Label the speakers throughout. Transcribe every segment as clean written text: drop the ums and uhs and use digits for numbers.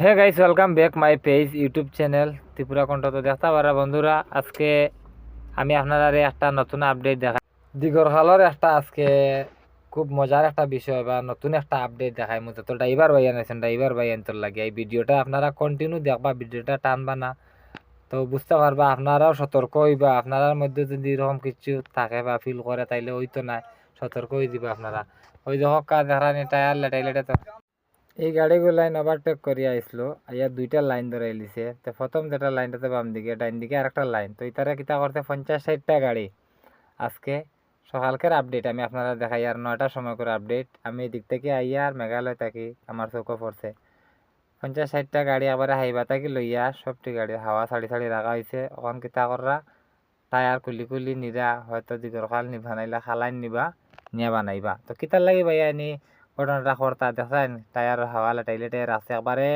Speaker 1: Hey guys, welcome back my page YouTube channel Tripura Kantha. তো দেখতে পারা বন্ধুরা, আজকে আমি আপনারা একটা নতুন আপডেট দেখাই। দিগরখালর একটা আজকে খুব মজার একটা বিষয় বা নতুন একটা আপডেট দেখাই। মতো তো ড্রাইভার ভাই আনেছেন, ড্রাইভার ভাই আনতে লাগে এই ভিডিওটা আপনারা কন্টিনিউ দেখবা, ভিডিওটা টানবা না তো বুঝতে পারবা। আপনারাও সতর্ক হইবা, আপনার মধ্যে যদি এরকম কিছু থাকে বা ফিল করে তাইলে হইতো না, সতর্ক হয়ে দিবা আপনারা। ওই দেখো কাজ দেখানি টায়ার লেটাই লেটে তো এই গাড়িগুলো লাইন ওভারটেক করিয়া আইসলো, আইয়া দুইটা লাইন ধরে এলিছে। তো প্রথম যেটা লাইনটাতে বাম দিকে, ডাইন দিকে আরেকটা লাইন। তো ইতারা কিতা করতে 50-60টা গাড়ি আজকে সকালকের আপডেট আমি আপনারা দেখাই। আর 9টার সময় করে আপডেট আমি এদিক থেকে আইয়া আর মেঘালয় থাকি, আমার চৌকো পড়ছে 50-60টা গাড়ি আবার হাইবা থাকি লইয়া সবটি গাড়ি হাওয়া ছাড়ি ছাড়ি রাখা হয়েছে। ওখান কিতা কররা টায়ার খুলি খুলি নিরা, হয়তো দিগর খাল নিবা নাইলা খালাইন নিবা নিয়ে বানাইবা। তো কিতার লাগি ভাইয়া এনি ঘটনাটা করতা দেখেন। টায়ার হাওয়া লাটাইলে টায়ার আছে একবারে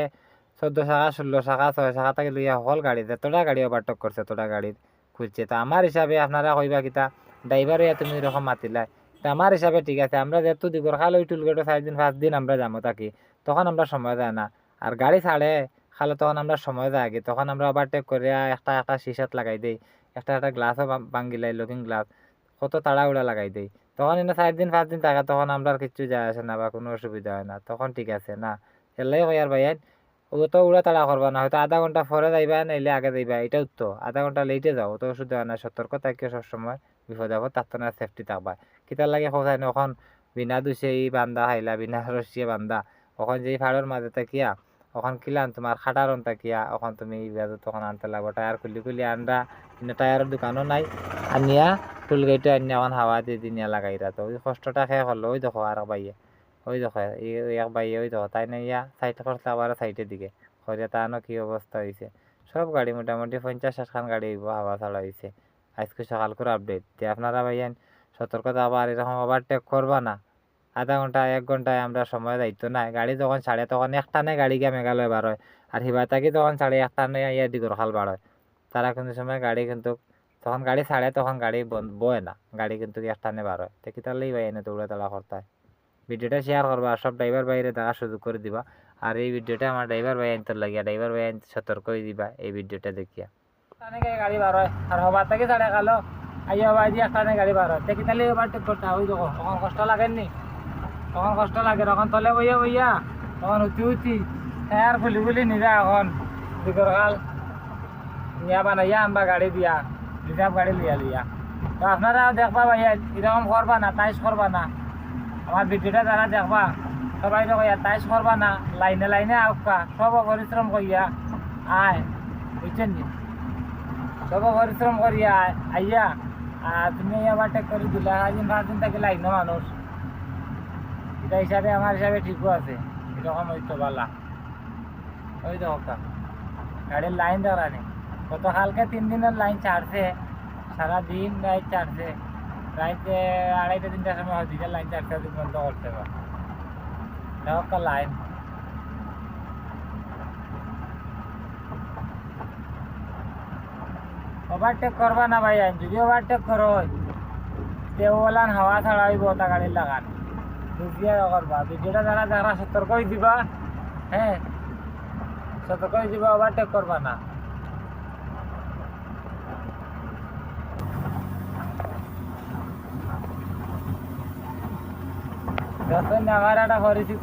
Speaker 1: 14 চাকা 16 চাকা 6 চাকা থেকে লইয়া হল গাড়ি যতটা গাড়ি ওভারটেক করছে ততটা গাড়ি খুঁজছে। তো আমার হিসাবে আপনারা কইবা কিতা ড্রাইভার হইয়া তুমি এরকম মাতিলাই। তো আমার হিসাবে ঠিক আছে, আমরা যেহেতু দিগর খাল ওই টুলগেটে 4 দিন 5 দিন আমরা যাবো থাকি, তখন আমরা সময় যায় না। আর গাড়ি ছাড়ে খালে তখন আমরা সময় যায় আগে, তখন আমরা ওভারটেক করে একটা একটা শিশাত লাগাই দেই, একটা একটা গ্লাসও ভাঙ্গিলাই, লুকিং গ্লাস কত তাড়াহুড়া লাগাই দেই। তখন এনে 4 দিন 5 দিন থাকা, তখন আমরা আর কিচ্ছু যায় আসে না বা কোনো অসুবিধা হয় না, তখন ঠিক আছে না। এলাই কই আর ভাইয়ান অত উড়া তাড়া করবা না, হয়তো আধা ঘন্টা পরে যাইবা নাইলে আগে যাইবা, এটাও তো আধা ঘন্টা লেটে যাও তো অসুবিধা হয় না। সতর্ক থাকিও সবসময়, বিপদ আপদ থাকতো না, সেফটি থাকবা। কিতার লাগে কোথায় না এখন বিনা দুষে বান্ধা খাইলা, বিনা রসিয়ে বান্ধা ওখান যে ফাড়ের মাঝে থাকিয়া ওখান কিলান তোমার খাটারন থাকিয়া ওখান তুমি তখন আনতে লাগবো। টায়ার খুলি খুলি আনরা, কিন্তু টায়ারের দোকানও নাই, আনিয়া টুল গেটে আনিয়া এখন হাওয়া দিয়ে দিনিয়া লাগাইরা। তো ওই কষ্টটা খেয়ে হলো। ওই দেখো আর বাইয়ে, ওই দেখো এক বাইয়ে, ওই দেখো তাই না ইয়া সাইড করতে আবার সাইডের দিকে করিয়া তানো কি অবস্থা হয়েছে। সব গাড়ি মোটামুটি 50-60 খান গাড়ি হইব হাওয়া ছাড়া হয়েছে। আজকে সকাল করে আপডেট যে আপনারা ভাইয়ান সতর্কতা, আবার এরকম ওভারটেক করবা না। আধা ঘন্টা 1 ঘন্টায় আমরা সময় যাইতো না, গাড়ি যখন ছাড়ে তখন একটানে গাড়ি গিয়ে মেঘালয় বার হয়, আর হিবা থাকি তখন ছাড়ে একটানে ইয়া দিগর খাল বার হয়। তারা কিন্তু সময় গাড়ি কিন্তু তখন গাড়ি ছাড়ে তখন গাড়ি বয় না, গাড়ি কিন্তু একটানে বার হয়। দেখি তাহলেই ভাই এনে দৌড়া তাড়া করতে হয়। ভিডিওটা শেয়ার করবা আর সব ড্রাইভার বাইরে দেখার সুযোগ করে দিবা। আর এই ভিডিওটা আমার ড্রাইভার ভাই আনতে লাগিয়া, ড্রাইভার ভাই সতর্ক হয়ে দিবা এই ভিডিওটা দেখিয়া। গাড়ি বার হয় আর হবার থেকে ছাড়ে গেলো, আইয়া হবা দিয়ে একটানে গাড়ি বার হয়। দেখি তাহলে ওভারটেক করতে হয়। ওই দেখো তখন কষ্ট লাগেননি, তখন কষ্ট লাগে, তখন তলে বইয়া বইয়া তখন উঠি উঠি টায়ার খুলি খুলি নিজা এখন দিগর খাল নিয়া বানাইয়া আনবা গাড়ি দিয়া, রিজার্ভ গাড়ি লিয়া লিয়া। তো আপনারা দেখবা ভাইয়া এরকম করবা না, টাইস করবা না। আমার ভিডিওটা যারা দেখবা সবাই তো কইয়া টাইস করবা না, লাইনে লাইনে আউকা, সব পরিশ্রম করিয়া আয়, বুঝছেন নি? সব পরিশ্রম করিয়া আইয়া আর তুমি ওভারটেক করে দিলা। 4 দিন 5 দিন থেকে লাইন মানুষ, এটা হিসাবে আমার হিসাবে ঠিকও আছে। এরকম হইতো বালা। ওই দেখো গাড়ির লাইন ধরা নেই, গত কালকে 3 দিনের লাইন ছাড়ছে, সারাদিন লাইন ছাড়ছে। রাইতে 2:30-3টার সময় হয়তো লাইন ছাড়ছে, বন্ধ করতে পারে দেখো লাইন। ওভারটেক করবা না ভাই, যদি ওভারটেক করো ওলান হাওয়া ছাড়া হইব তা গাড়ির লাগান, বুঝিয়া করবা। ভিডিওটা যারা যারা সতর্ক হয়ে দিবা, হ্যাঁ সতর্ক হয়ে দিবা, ওভারটেক করবা না। যতদিন আমার একটা পরিচিত